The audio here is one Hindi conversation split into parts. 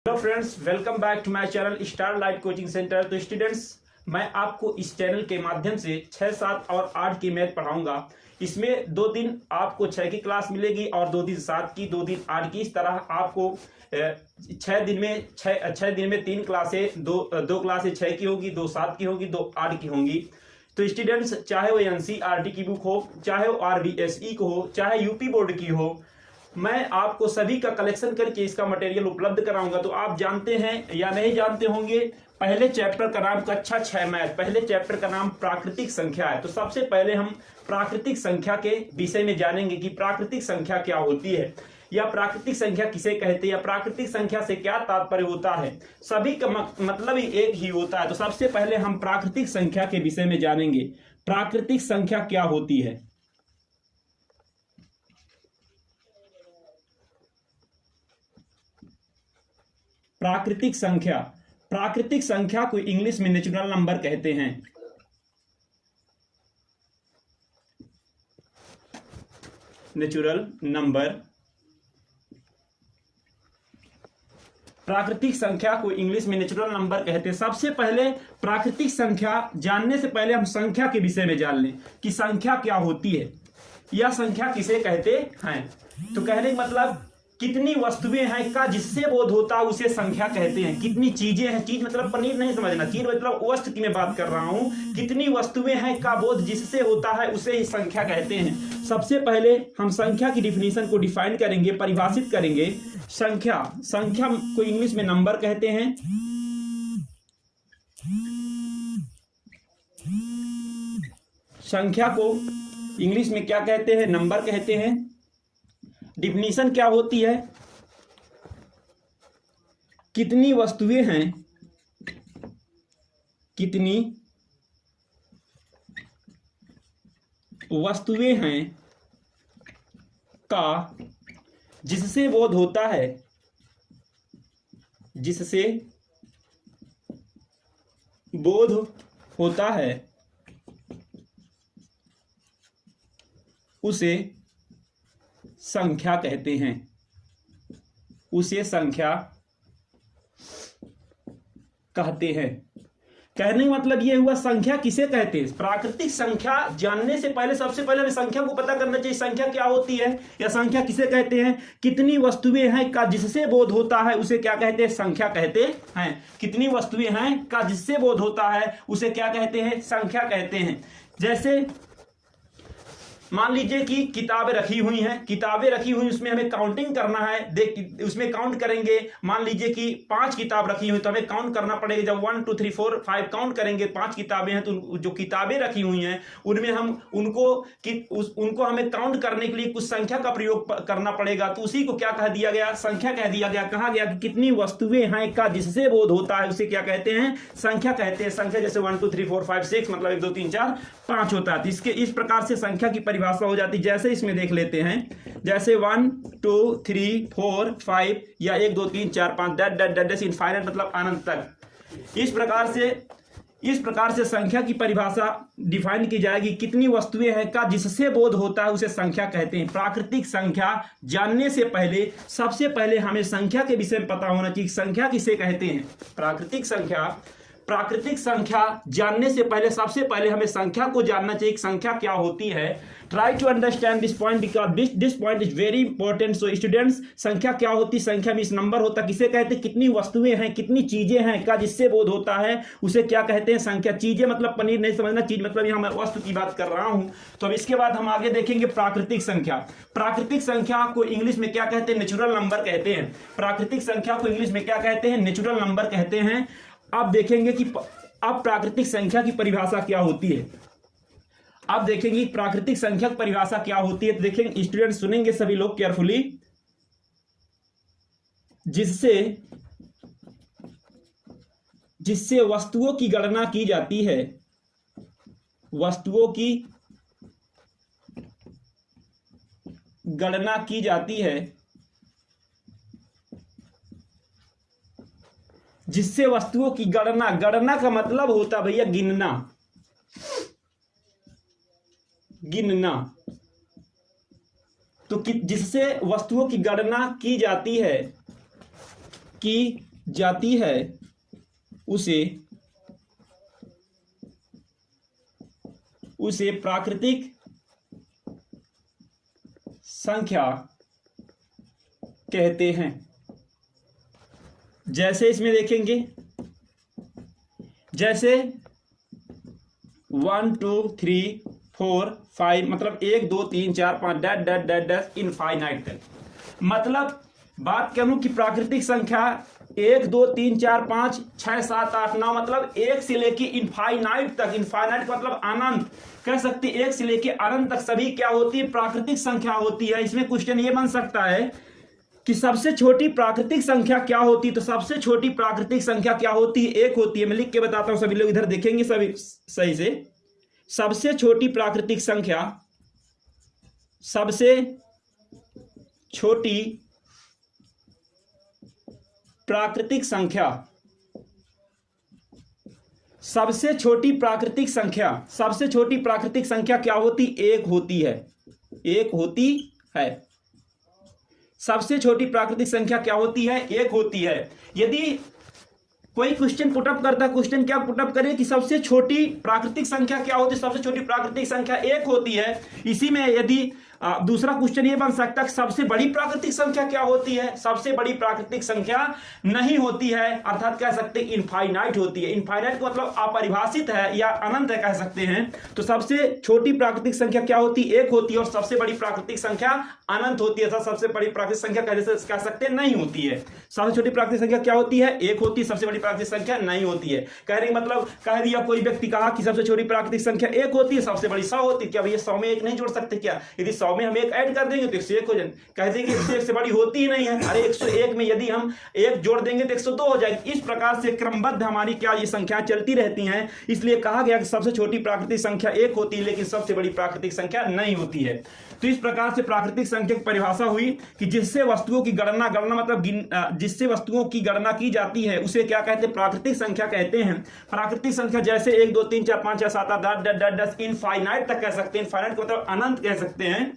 Hello friends, welcome back to my channel star light coaching centre. तो स्टूडेंट्स, मैं आपको इस चैनल के माध्यम से 6, 7 और 8 की मैथ पढ़ाऊंगा। इसमें 2 दिन आपको 6 की क्लास मिलेगी और 2 दिन 7 की, 2 दिन 8 की। इस तरह आपको 6 दिन में 3 क्लासें, दो क्लासें 6 की होगी, 2 7 की होगी, 2 8 की होंगी। तो स्टूडेंट्स, चाहे वो एनसीईआरटी की बुक हो, चाहे वो आरबीएसई को हो, चाहे यूपी बोर्ड की हो, मैं आपको सभी का कलेक्शन करके इसका मटेरियल उपलब्ध कराऊंगा। तो आप जानते हैं या नहीं जानते होंगे, पहले चैप्टर का नाम कक्षा 6 मैथ, पहले चैप्टर का नाम प्राकृतिक संख्या है। तो सबसे पहले हम प्राकृतिक संख्या के विषय में जानेंगे कि प्राकृतिक संख्या क्या होती है, या प्राकृतिक संख्या किसे कहते हैं, या प्राकृतिक संख्या से क्या तात्पर्य होता है। सभी का मतलब ही एक ही होता है। तो सबसे पहले हम प्राकृतिक संख्या के विषय में जानेंगे, प्राकृतिक संख्या क्या होती है। प्राकृतिक संख्या, प्राकृतिक संख्या को इंग्लिश में नेचुरल नंबर कहते हैं। नेचुरल नंबर, प्राकृतिक संख्या को इंग्लिश में नेचुरल नंबर कहते हैं। सबसे पहले प्राकृतिक संख्या जानने से पहले हम संख्या के विषय में जान लें कि संख्या क्या होती है या संख्या किसे कहते हैं। तो कहने का मतलब कितनी वस्तुएं हैं का जिससे बोध होता है उसे संख्या कहते हैं। कितनी चीजें हैं, चीज मतलब पनीर नहीं समझना, चीज मतलब वस्तु की मैं बात कर रहा हूं। कितनी वस्तुएं हैं का बोध जिससे होता है उसे ही संख्या कहते हैं। सबसे पहले हम संख्या की डिफिनीशन को डिफाइन करेंगे, परिभाषित करेंगे। संख्या, संख्या को इंग्लिश में नंबर कहते हैं। संख्या को इंग्लिश में क्या कहते हैं? नंबर कहते हैं। डिफिनीशन क्या होती है? कितनी वस्तुएं हैं, कितनी वस्तुएं हैं का जिससे बोध होता है, जिससे बोध होता है उसे संख्या कहते हैं। उसे संख्या कहते हैं। कहने का मतलब यह हुआ संख्या किसे कहते हैं। प्राकृतिक संख्या जानने से पहले सबसे पहले हमें संख्या को पता करना चाहिए, संख्या क्या होती है या संख्या किसे कहते हैं। कितनी वस्तुएं हैं का जिससे बोध होता है उसे क्या कहते हैं? संख्या कहते हैं। कितनी वस्तुएं हैं का जिससे बोध होता है उसे क्या कहते हैं? संख्या कहते हैं। जैसे मान लीजिए कि किताबें रखी हुई हैं, किताबें रखी हुई, उसमें हमें काउंटिंग करना है। देख, उसमें काउंट करेंगे। मान लीजिए कि 5 किताब रखी हुई तो हमें काउंट करना पड़ेगा। जब 1 2 3 4 5 काउंट करेंगे, 5 किताबें हैं, तो जो किताबें रखी हुई हैं उनमें हम उनको हमें काउंट करने के लिए कुछ संख्या का प्रयोग करना पड़ेगा। तो उसी को क्या कह दिया गया? संख्या कह दिया गया। कहा गया कि कितनी वस्तुएं हैं का जिससे बोध होता है उसे क्या कहते हैं? संख्या कहते हैं। संख्या जैसे 1 2 3 4 5 6 मतलब 1 2 3 4 5 होता है। इसके इस प्रकार से संख्या की परिभाषा हो जाती है। जैसे इसमें देख लेते हैं, जैसे 1 2 3 4 5 या 1 2 3 4 5 दैट इनफाइनाइट मतलब अनंत तक। इस प्रकार से संख्या की परिभाषा डिफाइन की जाएगी। कितनी वस्तुएं हैं का जिससे बोध होता है उसे संख्या कहते हैं। प्राकृतिक संख्या जानने से पहले सबसे पहले हमें संख्या के विषय में पता होना चाहिए, संख्या किसे कहते हैं। प्राकृतिक संख्या जानने से पहले सबसे पहले हमें संख्या को जानना चाहिए, संख्या क्या होती है। Try to understand this point because this point is very important. So students, संख्या क्या होती है? संख्या में इस नंबर होता है, किसे कहते हैं? कितनी वस्तुएं हैं, कितनी चीजें हैं का जिससे बोध होता है उसे क्या कहते हैं? संख्या। चीजें मतलब पनीर नहीं समझना, चीज मतलब यहां मैं वस्तु की बात कर रहा हूं। तो अब इसके बाद हम आगे देखेंगे प्राकृतिक संख्या। प्राकृतिक संख्या को इंग्लिश में क्या कहते हैं? नेचुरल नंबर कहते हैं। प्राकृतिक संख्या को इंग्लिश में क्या कहते हैं? नेचुरल नंबर कहते हैं। अब देखेंगे कि अब प्राकृतिक संख्या की परिभाषा क्या होती है। अब देखेंगे प्राकृतिक संख्या की परिभाषा क्या होती है। तो देखेंगे स्टूडेंट, सुनेंगे सभी लोग केयरफुली। जिससे वस्तुओं की गणना की जाती है, वस्तुओं की गणना की जाती है, जिससे वस्तुओं की गणना, गणना का मतलब होता है भैया गिनना, गिनना। तो जिससे वस्तुओं की गणना की जाती है, की जाती है उसे प्राकृतिक संख्या कहते हैं। जैसे इसमें देखेंगे, जैसे 1 2 3 4 5 मतलब 1 2 3 4 5 that that that that infinite तक। मतलब बात करूं कि प्राकृतिक संख्या 1 2 3 4 5 6 7 8 9 मतलब 1 से लेके इनफाइनाइट तक। इनफाइनाइट मतलब अनंत कह सकते, 1 से लेके अनंत तक सभी क्या होती है? प्राकृतिक संख्या होती है। इसमें क्वेश्चन ये बन सकता है कि सबसे छोटी प्राकृतिक संख्या क्या होती है? तो सबसे छोटी प्राकृतिक संख्या क्या होती है? 1 होती है। मैं लिख के बताता हूं, सभी लोग इधर देखेंगे सभी सही से। सबसे छोटी प्राकृतिक संख्या, सबसे छोटी प्राकृतिक संख्या, सबसे छोटी प्राकृतिक संख्या, सबसे छोटी प्राकृतिक संख्या क्या होती? 1 होती है। 1 होती है। सबसे छोटी प्राकृतिक संख्या क्या होती है? 1 होती है। यदि कोई क्वेश्चन पुटअप करता है, क्वेश्चन क्या पुटअप करे कि सबसे छोटी प्राकृतिक संख्या क्या होती है? सबसे छोटी प्राकृतिक संख्या 1 होती है। इसी में यदि दूसरा क्वेश्चन ये बन सकता है कि सबसे बड़ी प्राकृतिक संख्या क्या होती है? सबसे बड़ी प्राकृतिक संख्या नहीं होती है, अर्थात कह सकते हैं इनफाइनाइट होती है। इनफाइनाइट का मतलब अपरिभाषित है या अनंत है कह सकते हैं। तो सबसे छोटी प्राकृतिक संख्या क्या होती है? 1 होती है। और सबसे बड़ी प्राकृतिक संख्या अनंत होती है। सबसे बड़ी प्राकृतिक संख्या कह सकते हैं नहीं होती है। सबसे छोटी प्राकृतिक संख्या क्या होती है? 1 होती है। सबसे बड़ी प्राकृतिक संख्या नहीं होती है। कहने का मतलब कह दिया, कोई व्यक्ति कहा कि सबसे छोटी प्राकृतिक संख्या 1 होती है, सबसे बड़ी 100 होती है। क्या भैया 100 में 1 नहीं जोड़ सकते क्या? यदि 100 में हम 1 ऐड कर देंगे तो 101 हो जाए। कह देंगे 101 से बड़ी होती ही नहीं है। अरे 101 में यदि हम 1 जोड़ देंगे तो 102 हो जाएगी। इस प्रकार से क्रमबद्ध हमारी क्या ये संख्या चलती रहती हैं। इसलिए कहा गया कि सबसे छोटी प्राकृतिक संख्या 1 होती है, लेकिन सबसे बड़ी प्राकृतिक संख्या नहीं होती है। तो इस प्रकार से प्राकृतिक संख्या की परिभाषा हुई कि जिससे वस्तुओं की गणना मतलब जिससे वस्तुओं की गणना की जाती है उसे क्या कहते हैं? प्राकृतिक संख्या कहते हैं। प्राकृतिक संख्या जैसे 1 2 3 4 5 6 7 8 9 10 इनफाइनाइट तक कह सकते हैं। इनफाइनाइट मतलब अनंत कह सकते हैं।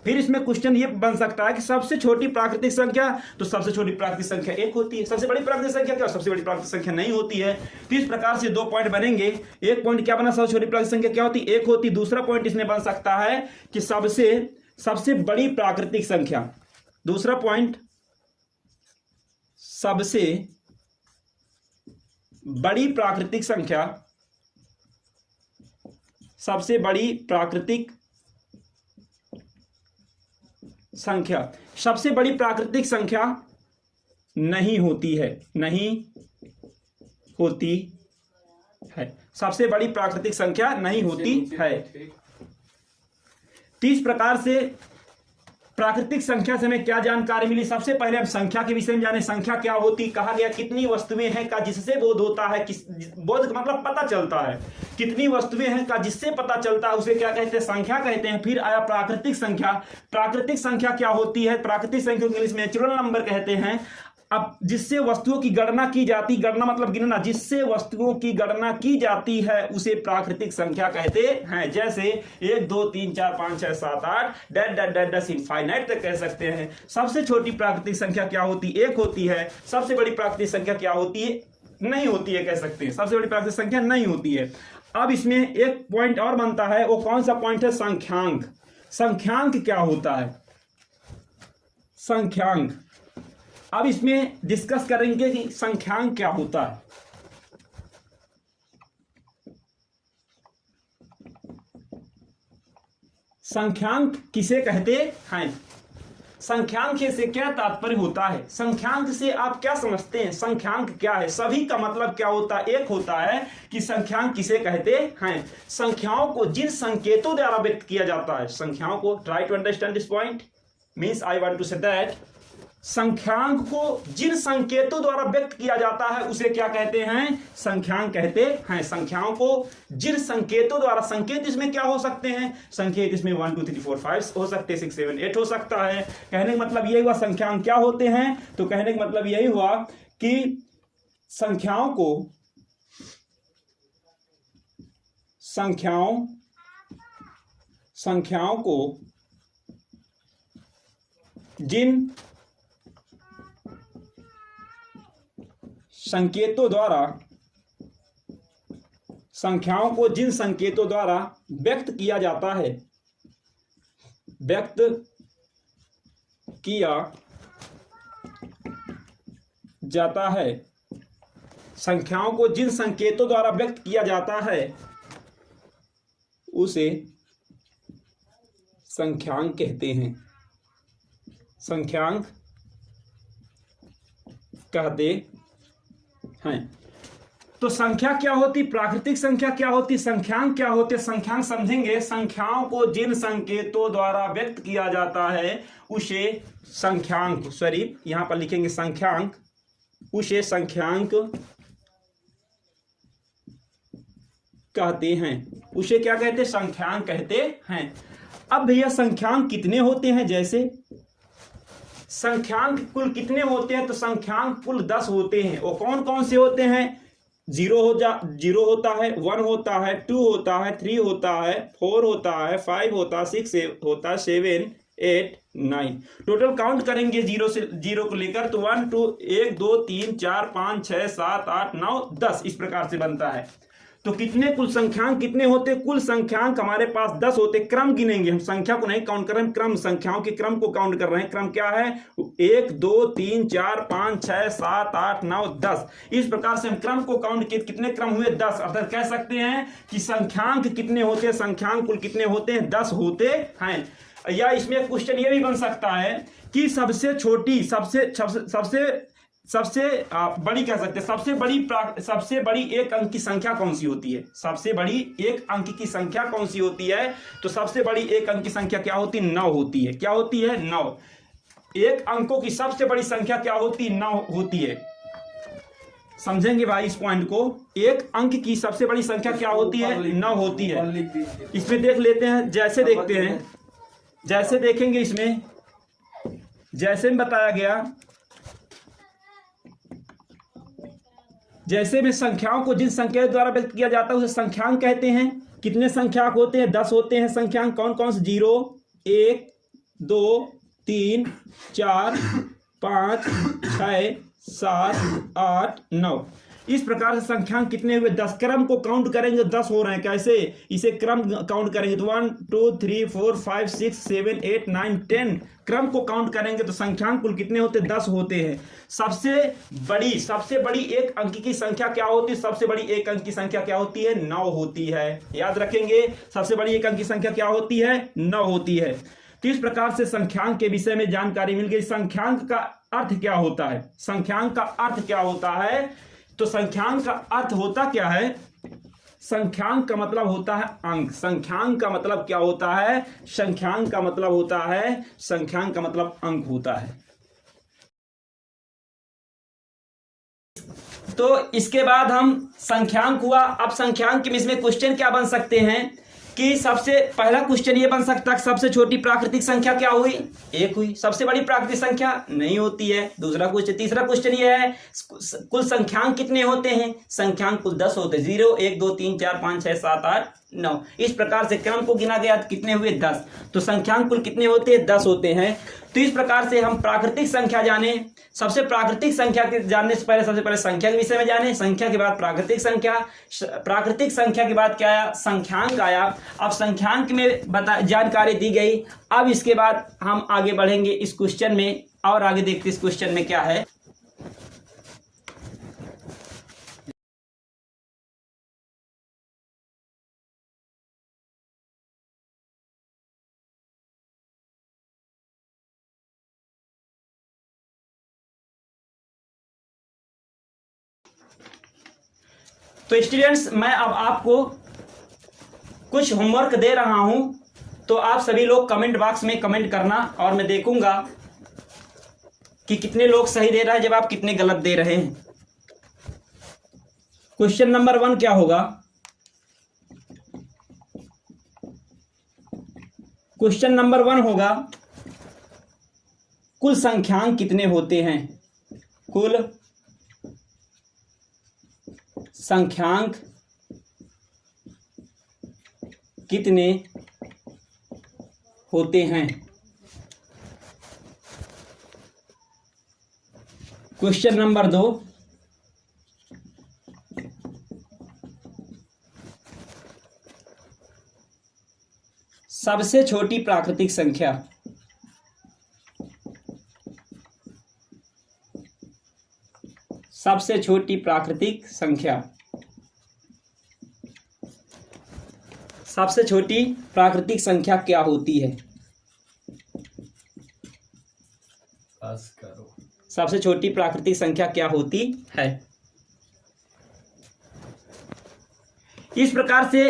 फिर इसमें क्वेश्चन ये बन सकता है कि सबसे छोटी प्राकृतिक संख्या, तो सबसे छोटी प्राकृतिक संख्या 1 होती है। सबसे बड़ी प्राकृतिक संख्या क्या? सबसे बड़ी प्राकृतिक संख्या नहीं होती है। तो इस प्रकार से 2 पॉइंट बनेंगे। एक पॉइंट क्या बना? सबसे छोटी प्राकृतिक संख्या क्या होती? 1 होती। दूसरा पॉइंट इसमें बन सकता है कि सबसे बड़ी प्राकृतिक संख्या, दूसरा पॉइंट सबसे बड़ी प्राकृतिक संख्या, सबसे बड़ी प्राकृतिक संख्या, सबसे बड़ी प्राकृतिक संख्या नहीं होती है, नहीं होती है। सबसे बड़ी प्राकृतिक संख्या नहीं होती है। तो इस प्रकार से प्राकृतिक संख्या से हमें क्या जानकारी मिली? सबसे पहले हम संख्या के विषय में जाने। संख्या क्या होती? कहा गया कितनी वस्तुएं हैं का जिससे बोध होता है। बोध मतलब पता चलता है। कितनी वस्तुएं हैं का जिससे पता चलता है उसे क्या कहते हैं? संख्या कहते हैं। फिर आया प्राकृतिक संख्या। प्राकृतिक संख्या क्या होती है? प्राकृतिक संख्या को इंग्लिश में नेचुरल नंबर कहते हैं। अब जिससे वस्तुओं की गणना की जाती, गणना मतलब गिनना, जिससे वस्तुओं की गणना की जाती है उसे प्राकृतिक संख्या कहते हैं। जैसे 1 2 3 4 5 6 7 8 that that that that infinite तक कह सकते हैं। सबसे छोटी प्राकृतिक संख्या क्या होती? 1 होती है। सबसे बड़ी प्राकृतिक संख्या क्या होती है? नहीं होती है कह सकते हैं। सबसे बड़ी प्राकृतिक संख्या नहीं होती है। अब इसमें एक पॉइंट और बनता है। वो कौन सा पॉइंट है? संख्यांक। संख्यांक क्या होता है? संख्यांक। अब इसमें डिस्कस करेंगे कि संख्यांक क्या होता है। संख्यांक किसे कहते हैं? संख्यांक से क्या तात्पर्य होता है? संख्यांक से आप क्या समझते हैं? संख्यांक क्या है? सभी का मतलब क्या होता है? एक होता है कि संख्यांक किसे कहते हैं? संख्याओं को जिन संकेतों द्वारा व्यक्त किया जाता है, संख्याओं को, try to understand this point, means I want to say that संख्यांक को जिन संकेतों द्वारा व्यक्त किया जाता है उसे क्या कहते हैं? संख्यांक कहते हैं। संख्याओं को जिन संकेतों द्वारा, संकेत इसमें क्या हो सकते हैं? संकेत इसमें 1 2 3 4 5 हो सकते हैं, 6 7 8 हो सकता है। कहने का मतलब यही हुआ संख्यांक क्या होते हैं। तो कहने का मतलब यही हुआ कि संख्याओं को जिन संकेतों द्वारा, संख्याओं को जिन संकेतों द्वारा व्यक्त किया जाता है, व्यक्त किया जाता है, संख्याओं को जिन संकेतों द्वारा व्यक्त किया जाता है उसे संख्यांक कहते हैं, संख्यांक कहते हैं। तो संख्या क्या होती, प्राकृतिक संख्या क्या होती, संख्यांक क्या होते, संख्यांक समझेंगे। संख्याओं को जिन संकेतों द्वारा व्यक्त किया जाता है उसे संख्यांक, सॉरी यहां पर लिखेंगे संख्यांक, उसे संख्यांक कहते हैं, उसे क्या कहते हैं, संख्यांक कहते हैं। अब भैया संख्यांक कितने होते हैं, जैसे संख्यांक कुल कितने होते हैं, तो संख्यांक कुल 10 होते हैं। और कौन कौन से होते हैं, 0 होता है, 1 होता है, 2 होता है, 3 होता है, 4 होता है, 5 होता है, 6 होता है, 7 8 9। टोटल काउंट करेंगे 0 से 0 को लेकर तो 1 2 3 4 5 6 7 8 9 10 इस प्रकार से बनता है। तो कितने कुल संख्यांक कितने होते, कुल संख्यांक हमारे पास 10 होते। क्रम गिनेंगे, हम संख्या को नहीं काउंट कर रहे हैं, क्रम, संख्याओं के क्रम को काउंट कर रहे हैं। क्रम क्या है, 1 2 3 4 5 6 7 8 9 10 इस प्रकार से हम क्रम को काउंट किए, कितने क्रम हुए 10। अर्थात कह सकते हैं कि संख्यांक कितने होते हैं, संख्यांक कुल कितने होते हैं, 10 होते हैं। या इसमें क्वेश्चन ये भी बन सकता है कि सबसे छोटी, सबसे बड़ी कह सकते हैं, सबसे बड़ी एक अंक की संख्या कौन सी होती है, सबसे बड़ी एक अंक की संख्या कौन सी होती है, तो सबसे बड़ी एक अंक की संख्या क्या होती है, 9 होती है। क्या होती है, 9। एक अंकों की सबसे बड़ी संख्या क्या होती है, 9 होती है। समझेंगे भाई इस पॉइंट को, एक अंक की सबसे बड़ी संख्या क्या होती है, 9 होती है। इसमें देख लेते हैं, जैसे देखते हैं, जैसे देखेंगे इसमें, जैसे में बताया गया, जैसे में संख्याओं को जिन संख्या द्वारा व्यक्त किया जाता है उसे संख्यांक कहते हैं। कितने संख्यांक होते हैं, 10 होते हैं संख्यांक। कौन कौन से, 0 1 2 3 4 5 6 7 8 9 इस प्रकार से संख्यांक कितने हुए, 10। क्रम को काउंट करेंगे 10 हो रहे हैं, कैसे, इसे क्रम काउंट करेंगे तो 1 2 3 4 5 6 7 8 9 10 क्रम को काउंट करेंगे तो संख्यांक कुल कितने होते, 10 होते हैं। सबसे बड़ी एक अंक की संख्या क्या होती है, सबसे बड़ी एक अंक की संख्या क्या होती है, 9 होती है। याद रखेंगे, सबसे बड़ी एक अंक की संख्या क्या होती है, 9 होती है। तो इस प्रकार से संख्यांक के विषय में जानकारी मिल गई। संख्यांक का अर्थ क्या होता है, संख्यांक का अर्थ क्या होता है, तो संख्यांक का अर्थ होता क्या है, संख्यांक का मतलब होता है अंक। संख्यांक का मतलब क्या होता है, संख्यांक का मतलब होता है, संख्यांक का मतलब अंक होता है। तो इसके बाद हम संख्यांक हुआ। अब संख्यांक में इसमें क्वेश्चन क्या बन सकते हैं कि सबसे पहला क्वेश्चन ये बन सकता है सबसे छोटी प्राकृतिक संख्या क्या हुई, 1 हुई। सबसे बड़ी प्राकृतिक संख्या नहीं होती है, दूसरा क्वेश्चन। तीसरा क्वेश्चन ये है कुल संख्यांक कितने होते हैं, संख्यांक कुल 10 होते हैं, 0 1 2 3 4 5 6 7 8 9 इस प्रकार से क्रम को गिना गया तो कितने हुए, 10। तो संख्यांक कुल कितने होते हैं, 10 होते हैं। तो इस प्रकार से हम प्राकृतिक संख्या जाने। सबसे प्राकृतिक संख्या के जानने से पहले सबसे पहले संख्या के विषय में जाने, संख्या के बाद प्राकृतिक संख्या, प्राकृतिक संख्या के बाद क्या आया, संख्यांक आया। अब संख्यांक में जानकारी दी गई। अब इसके बाद हम आगे बढ़ेंगे इस क्वेश्चन में और आगे देखते इस क्वेश्चन में क्या है। तो स्टूडेंट्स, मैं अब आपको कुछ होमवर्क दे रहा हूं, तो आप सभी लोग कमेंट बॉक्स में कमेंट करना और मैं देखूंगा कि कितने लोग सही दे रहे हैं, जब आप कितने गलत दे रहे हैं। क्वेश्चन नंबर 1 क्या होगा, क्वेश्चन नंबर 1 होगा कुल संख्यांक कितने होते हैं, कुल संख्यांक कितने होते हैं। क्वेश्चन नंबर 2 सबसे छोटी प्राकृतिक संख्या। सबसे छोटी प्राकृतिक संख्या। सबसे छोटी प्राकृतिक संख्या क्या होती है? पास करो। सबसे छोटी प्राकृतिक संख्या क्या होती है? इस प्रकार से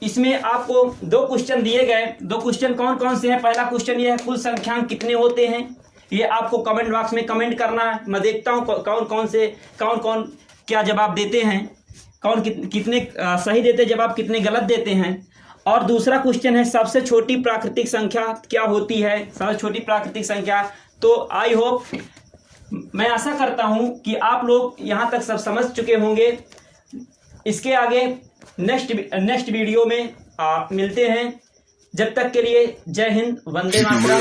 इसमें आपको दो क्वेश्चन दिए गए। दो क्वेश्चन कौन कौन से हैं? पहला क्वेश्चन ये है, कुल संख्यांक कितने होते हैं? ये आपको कमेंट बॉक्स में कमेंट करना है। मैं देखता हूँ कौन कौन क्या जवाब देते हैं, कौन कितने सही देते जवाब, कितने गलत देते हैं। और दूसरा क्वेश्चन है, सबसे छोटी प्राकृतिक संख्या क्या होती है? सबसे छोटी प्राकृतिक संख्या। तो आई होप, मैं आशा करता हूं कि आप लोग यहां तक सब समझ चुके होंगे। इसके आगे नेक्स्ट वीडियो में मिलते हैं। जब तक के लिए जय हिंद, वंदे मातरम।